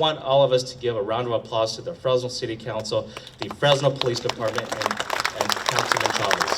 want all of us to give a round of applause to the Fresno City Council, the Fresno Police Department, and Councilman Chavez.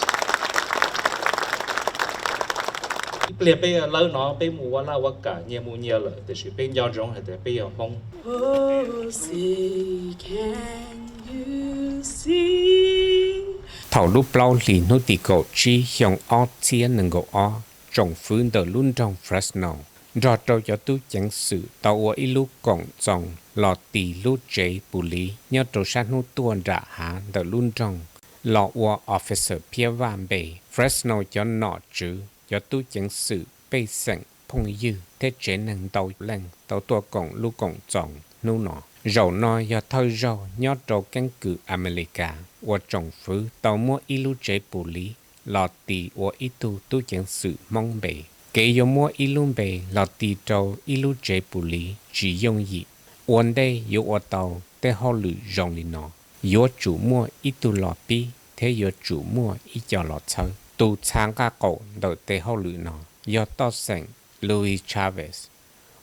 เปลี่ยนไปแล้วเนาะไปหมู่ว่าเล่าว่ากะเนี่ยมูเนี่ยเลยแต่สิเป็นยอดร้องแต่ไปอย่างห้อง Oh, say can you see? Thảo lúc lâu lì nô tì cổ chi hiong o chia nâng gỗ o trồng phương đờ luôn trong Fresno. Rõ trâu cho tu chẳng sự tàu ở lúc cổng dòng lọ tì lúc chế bù lý nhớ trâu sát nô tuôn rạ há đờ luôn trong. Lọ ua officer Phiab Vaj Fresno cho nọ chứ cho tu chẳng sự bê sẵn phong dư thế chế nâng tàu lên tàu tua cổng lúc cổng dòng nô nọ. Rầu nói do thôi rầu nhớ trâu căn cứ America và trồng phứ tàu mua ilu chế bù lý lọ tì và ít tu chẳng sự mong bề. Kể do mua ilu bề lọ tì trâu ilu chế bù lý chỉ dùng dị.วันđây yếu ở tàu tế họ lử rộng lì nó. Yếu chủ mua ít lọ bí thế yếu chủ mua ít cho lọ chơi. Tu sáng ca cổ đợi tế họ lử nó. Yếu to sẵn Louis Chavez.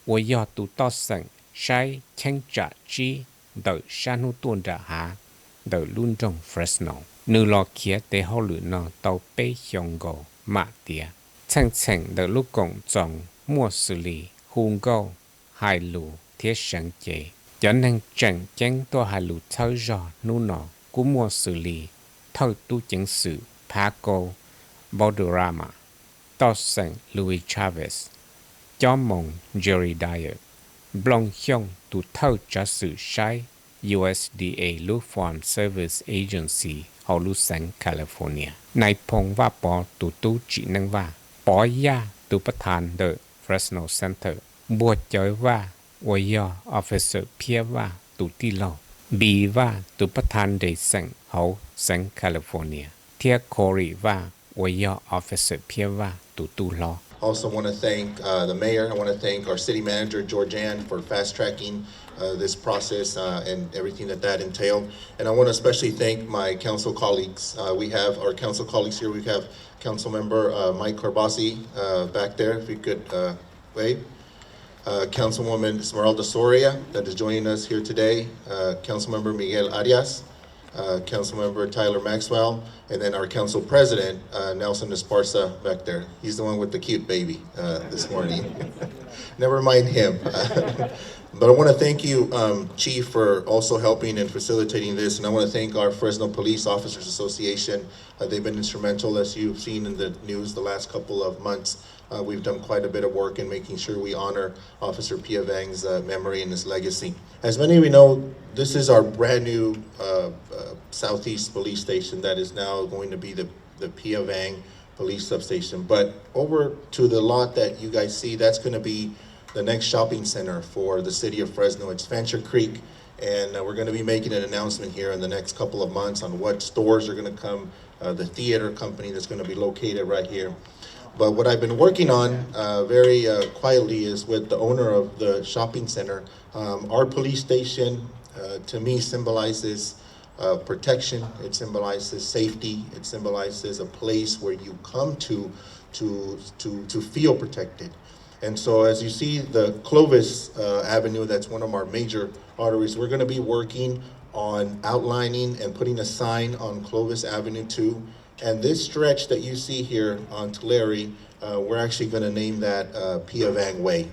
Và yếu tu to sẵn sai chân trả chi đợi sang hữu tuôn trả hạ đợi luôn trong Fresno. Nữ lọ kia tế họ lử nó tàu bê hiong gồ mạ tìa. Chẳng chẳng đợi lúc cổng dòng mua xử lý hùng gồ hai lù thiết sáng chế. Cho nên chẳng chẳng tôi hai lù thơ rõ nụ nọ của mua xử lý thơ tu chẳng sự Paco Valderrama. Tàu sẵn Louis Chavez. Cho mong Jerry Dyer. Blong hiong tu thâu cho sự sai USDA Loop Farm Service Agency ở Los Angeles, California. Này phong và bỏ tu chỉ năng và bỏ ya tu bắt thàn the Fresno Center. Bùa chơi và do Officer Phiab Vaj tu tì lâu. Bì và tu bắt thàn để sẵn ở San California. Thia Corey và do Officer Phiab Vaj tu lâu. Also want to thank the mayor. I want to thank our city manager, Georgianne, for fast-tracking this process and everything that entailed. And I want to especially thank my council colleagues. We have our council colleagues here. We have Council Member Mike Carbasi back there, if you could wave. Councilwoman Esmeralda Soria, that is joining us here today. Councilmember Miguel Arias. Councilmember Tyler Maxwell, and then our council president, Nelson Esparza back there. He's the one with the cute baby this morning. Never mind him. But I want to thank you, Chief, for also helping and facilitating this. And I want to thank our Fresno Police Officers Association. They've been instrumental, as you've seen in the news the last couple of months. We've done quite a bit of work in making sure we honor Officer Phiab Vang's memory and his legacy. As many of you know, this is our brand new Southeast Police Station that is now going to be the Phiab Vang Police Substation. But over to the lot that you guys see, that's going to be the next shopping center for the city of Fresno. It's Fancher Creek, and we're going to be making an announcement here in the next couple of months on what stores are going to come, the theater company that's going to be located right here. But what I've been working on very quietly is with the owner of the shopping center. Our police station, to me, symbolizes protection. It symbolizes safety. It symbolizes a place where you come to feel protected. And so as you see the Clovis Avenue, that's one of our major arteries, we're going to be working on outlining and putting a sign on Clovis Avenue too. And this stretch that you see here on Tulare, we're actually going to name that Phiab Vang Way.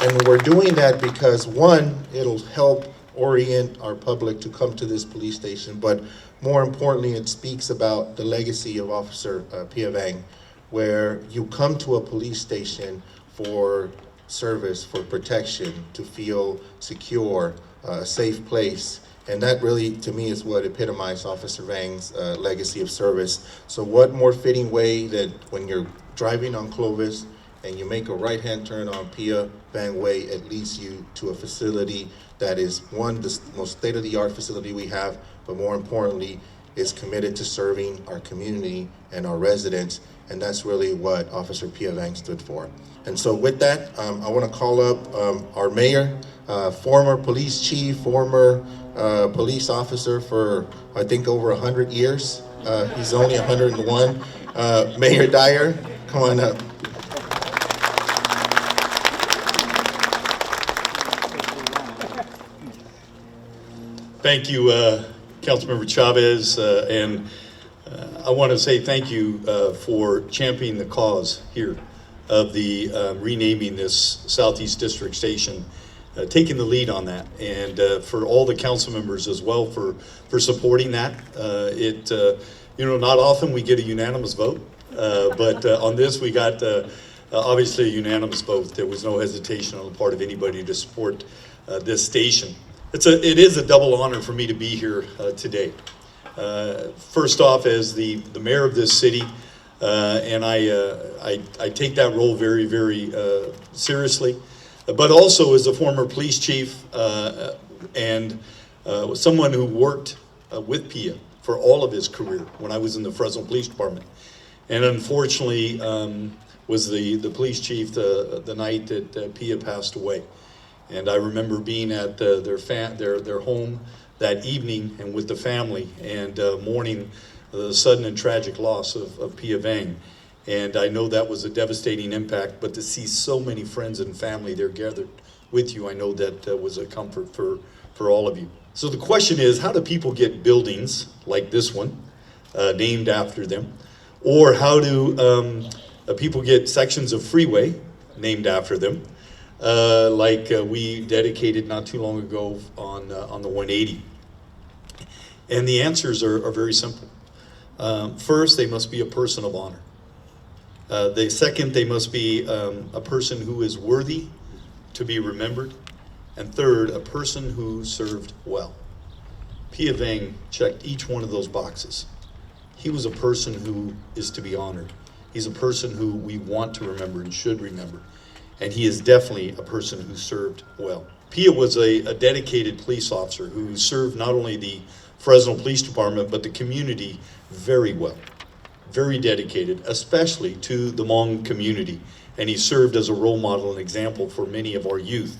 And we're doing that because, one, it'll help orient our public to come to this police station, but more importantly, it speaks about the legacy of Officer Phiab Vang, where you come to a police station for service, for protection, to feel secure, a safe place. And that really, to me, is what epitomized Officer Vang's legacy of service. So what more fitting way than when you're driving on Clovis and you make a right-hand turn on Phiab Vang Way, it leads you to a facility that is, one, the most state-of-the-art facility we have, but more importantly, is committed to serving our community and our residents, and that's really what Officer Phiab Vang stood for. And so with that, I want to call up our mayor, former police chief, former police officer for, I think, over 100 years. He's only 101. Mayor Dyer, come on up. Thank you, Councilmember Chavez, and I want to say thank you for championing the cause here of the renaming this Southeast District Station, taking the lead on that, and for all the council members as well for supporting that. Not often we get a unanimous vote, but on this we got obviously a unanimous vote. There was no hesitation on the part of anybody to support this station. It is a double honor for me to be here today. First off, as the mayor of this city, and I take that role very, very seriously, but also as a former police chief and someone who worked with Pia for all of his career when I was in the Fresno Police Department, and unfortunately was the police chief the night that Pia passed away. And I remember being at their home that evening and with the family and mourning the sudden and tragic loss of Pia Vang. And I know that was a devastating impact, but to see so many friends and family there gathered with you, I know that was a comfort for all of you. So the question is, how do people get buildings like this one named after them? Or how do people get sections of freeway named after them? Like we dedicated not too long ago on the 180. And the answers are very simple. First, they must be a person of honor. The second, they must be a person who is worthy to be remembered. And third, a person who served well. Pia Vang checked each one of those boxes. He was a person who is to be honored. He's a person who we want to remember and should remember. And he is definitely a person who served well. Pia was a dedicated police officer who served not only the Fresno Police Department, but the community very well. Very dedicated, especially to the Hmong community. And he served as a role model and example for many of our youth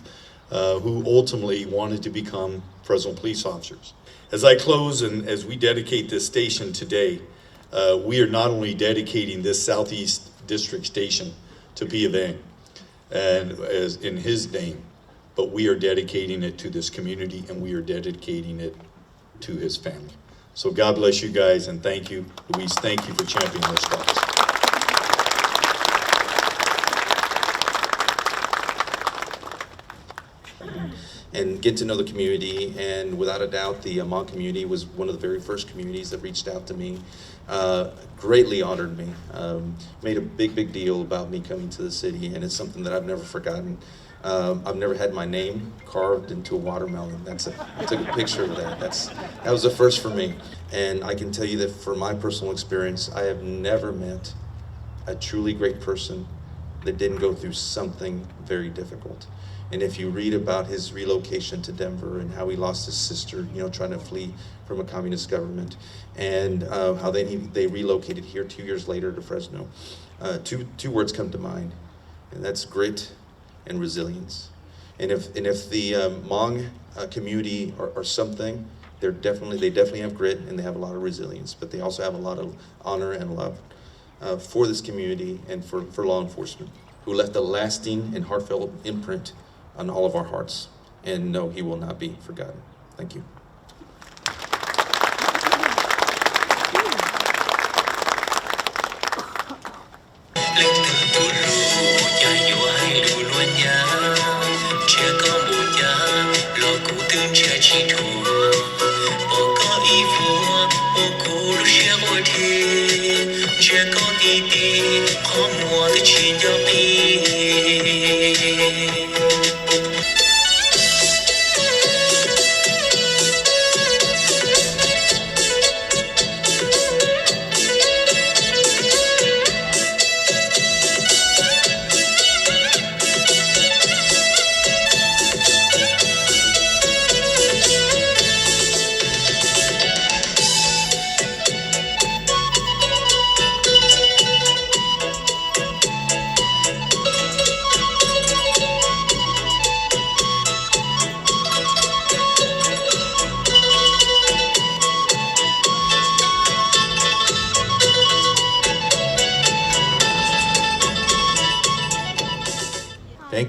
who ultimately wanted to become Fresno police officers. As I close and as we dedicate this station today, we are not only dedicating this Southeast District Station to Pia Vang, and as in his name, but we are dedicating it to this community and we are dedicating it to his family. So God bless you guys and thank you. Luis, thank you for championing this cause. And get to know the community, and without a doubt, the Hmong community was one of the very first communities that reached out to me, greatly honored me, made a big deal about me coming to the city, and it's something that I've never forgotten. I've never had my name carved into a watermelon. I took a picture of that. That was the first for me, and I can tell you that for my personal experience, I have never met a truly great person that didn't go through something very difficult. And if you read about his relocation to Denver and how he lost his sister, trying to flee from a communist government, and how they relocated here 2 years later to Fresno, two words come to mind, and that's grit and resilience. And if the Hmong community are something, they definitely have grit and they have a lot of resilience, but they also have a lot of honor and love for this community and for law enforcement, who left a lasting and heartfelt imprint on all of our hearts. And no, he will not be forgotten. Thank you.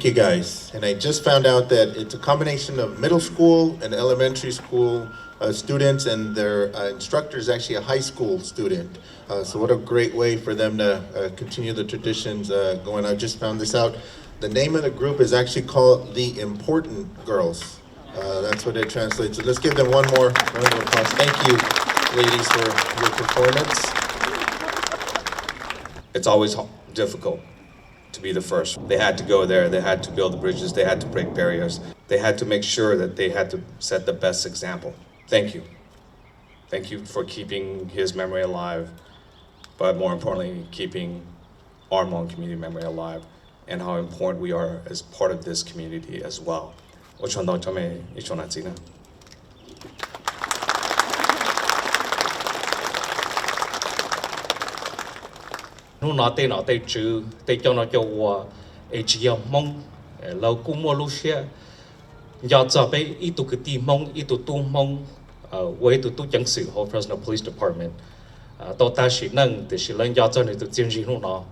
Thank you guys. And I just found out that it's a combination of middle school and elementary school students, and their instructor is actually a high school student. So what a great way for them to continue the traditions going. I just found this out. The name of the group is actually called the Important Girls. That's what it translates. So let's give them one more round of applause. Thank you, ladies, for your performance. It's always difficult to be the first. They had to go there, they had to build the bridges, they had to break barriers. They had to make sure that they had to set the best example. Thank you. Thank you for keeping his memory alive, but more importantly, keeping our Hmong community memory alive and how important we are as part of this community as well. 我传到这边一种来自呢。Nó nói tên chữ tên cho nó cho qua chỉ mong lâu cũng mua lúc xe giờ cho bé ít tụ cái tim mong ít tụ tu mong với tụ chẳng sự hồ Fresno Police Department tao ta chỉ nâng thì chỉ lên giờ cho này tụ chiến sĩ nó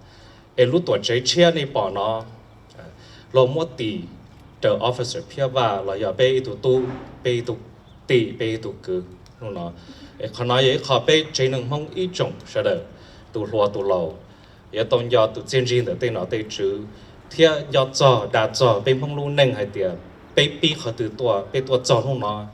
lúc tuổi trẻ trẻ này bỏ nó lo mua tỷ the officer Phiab Vaj là giờ bé tụ tu bé tụ tỷ bé tụ cứ nó khả năng vậy họ bé chỉ nâng mong ít种是的tụ lo tụ lâu giờ tông giờ tụ chiến sĩ tên nó tên chữ thì giờ cho đã cho bên phong luôn nâng hay tiệt bên bị họ từ tua cho không nó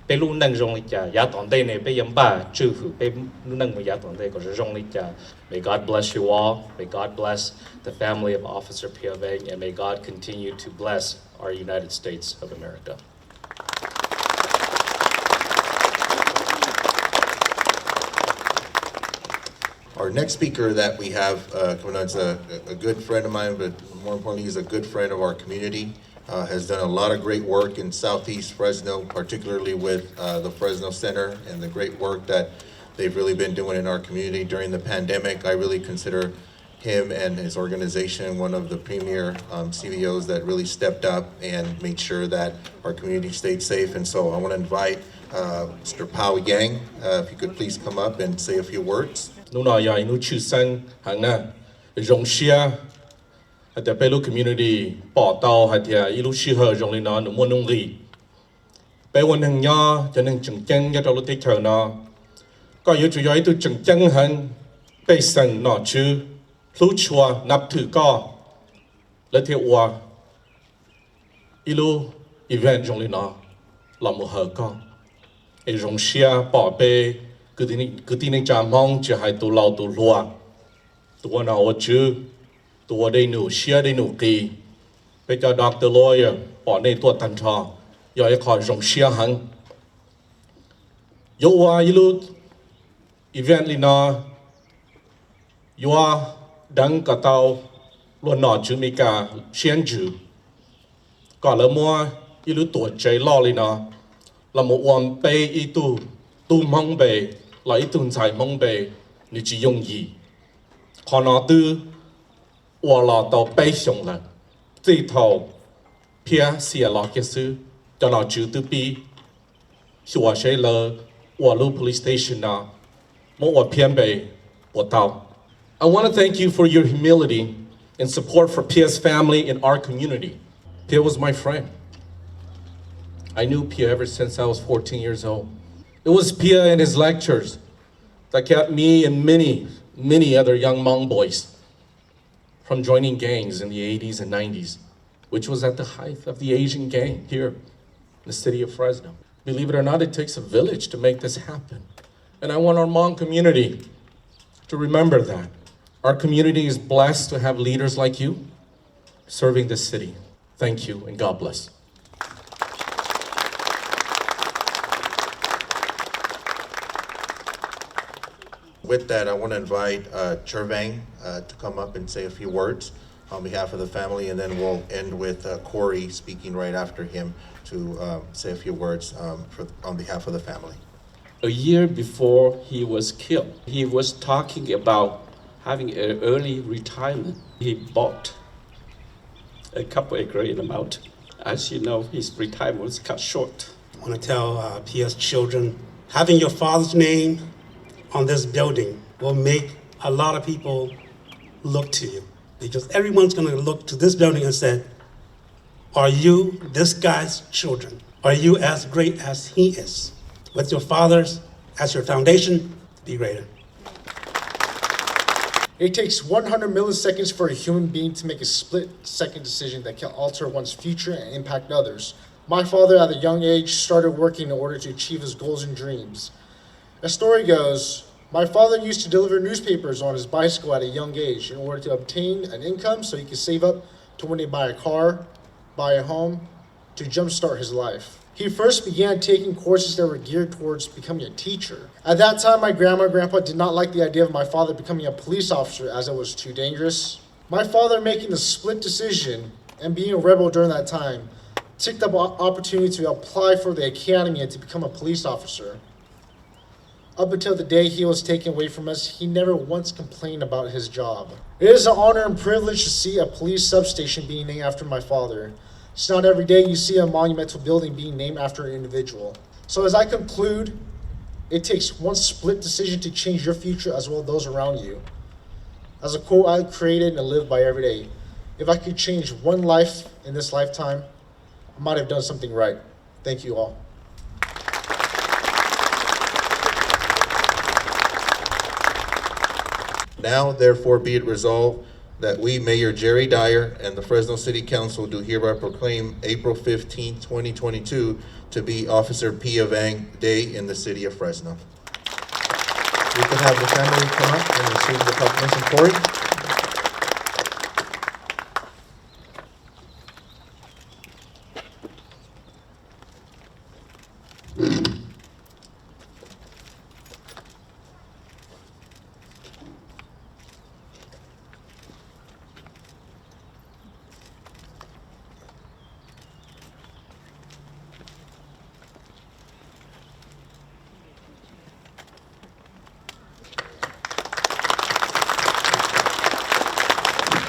bên luôn nâng rong lịch trả giá tòn đây này bên yếm ba trừ phụ bên luôn nâng một giá tòn đây có rong lịch trả. May God bless you all. May God bless the family of Officer Phiab Vaj, and may God continue to bless our United States of America. Our next speaker that we have coming on is a good friend of mine, but more importantly, he's a good friend of our community. Has done a lot of great work in Southeast Fresno, particularly with the Fresno Center and the great work that they've really been doing in our community during the pandemic. I really consider him and his organization one of the premier CVOs that really stepped up and made sure that our community stayed safe. And so I want to invite Mr. Pao Yang, if you could please come up and say a few words. Nung nói giờ nung chữ sang hàng na rong xia hay là belo community bỏ tàu hay là ilu xia hờ rong lên nó nung mua nung gì bé quân hàng nho cho nên chừng chân cho lúc tết chờ nó có yếu chủ yếu tôi chừng chân hơn bé sang nó chữ lú chùa nạp thử co là thiệu hòa ilu event rong lên nó làm một hờ co rong xia bỏ bé cứ tin cha mong chỉ hai tụ lâu tụ lúa tụ nào chứ tụ đây nụ xia đây nụ kỳ bây giờ doctor lawyer bỏ đây tụ tan trò giờ ấy khỏi rong xia hăng yêu wa ilu event li na yêu đang cả tàu luôn nọ chứ mi cả xiên chữ cả là mua ilu tuổi trẻ lo li na là một hoàn bê ý tu mong bê là ít tuần sai mong bề,你只容易，可能都我拿到北上了，这头偏写了个书，就拿住都比，是我写了我路 police station 啊，我偏北我到。I want to thank you for your humility and support for Phiab's family and our community. Phiab was my friend. I knew Phiab ever since I was 14 years old. It was Phiab and his lectures that kept me and many other young Hmong boys from joining gangs in the 80s and 90s, which was at the height of the Asian gang here in the city of Fresno. Believe it or not, it takes a village to make this happen. And I want our Hmong community to remember that. Our community is blessed to have leaders like you serving this city. Thank you, and God bless. With that, I want to invite Vang to come up and say a few words on behalf of the family, and then we'll end with Corey speaking right after him to say a few words on behalf of the family. A year before he was killed, he was talking about having an early retirement. He bought a couple acres in the mountain. As you know, his retirement was cut short. I want to tell Phiab's children, having your father's name on this building will make a lot of people look to you, because everyone's going to look to this building and say, are you this guy's children? Are you as great as he is? with your fathers as your foundation to be greater. It takes 100 milliseconds for a human being to make a split-second decision that can alter one's future and impact others. My father, at a young age, started working in order to achieve his goals and dreams. The story goes, my father used to deliver newspapers on his bicycle at a young age in order to obtain an income so he could save up to one day buy a car, buy a home, to jumpstart his life. He first began taking courses that were geared towards becoming a teacher. At that time, my grandma and grandpa did not like the idea of my father becoming a police officer as it was too dangerous. My father making the split decision and being a rebel during that time took the opportunity to apply for the academy and to become a police officer. Up until the day he was taken away from us, he never once complained about his job. It is an honor and privilege to see a police substation being named after my father. It's not every day you see a monumental building being named after an individual. So as I conclude, it takes one split decision to change your future as well as those around you. As a quote I created and live by every day, if I could change one life in this lifetime, I might have done something right. Thank you all. Now, therefore, be it resolved that we, Mayor Jerry Dyer, and the Fresno City Council do hereby proclaim April 15, 2022 to be Officer Phiab Vaj Day in the city of Fresno. We can have the family come up and receive the proclamation. Corey?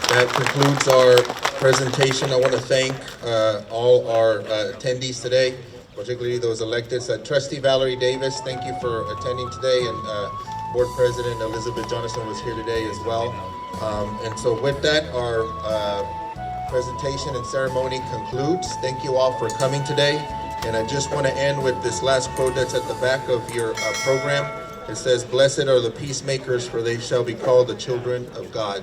That concludes our presentation. I want to thank all our attendees today, particularly those elected. Trustee Valerie Davis, thank you for attending today, and Board President Elizabeth Jonathan was here today as well. And so with that, our presentation and ceremony concludes. Thank you all for coming today. And I just want to end with this last quote that's at the back of your program. It says, "Blessed are the peacemakers, for they shall be called the children of God."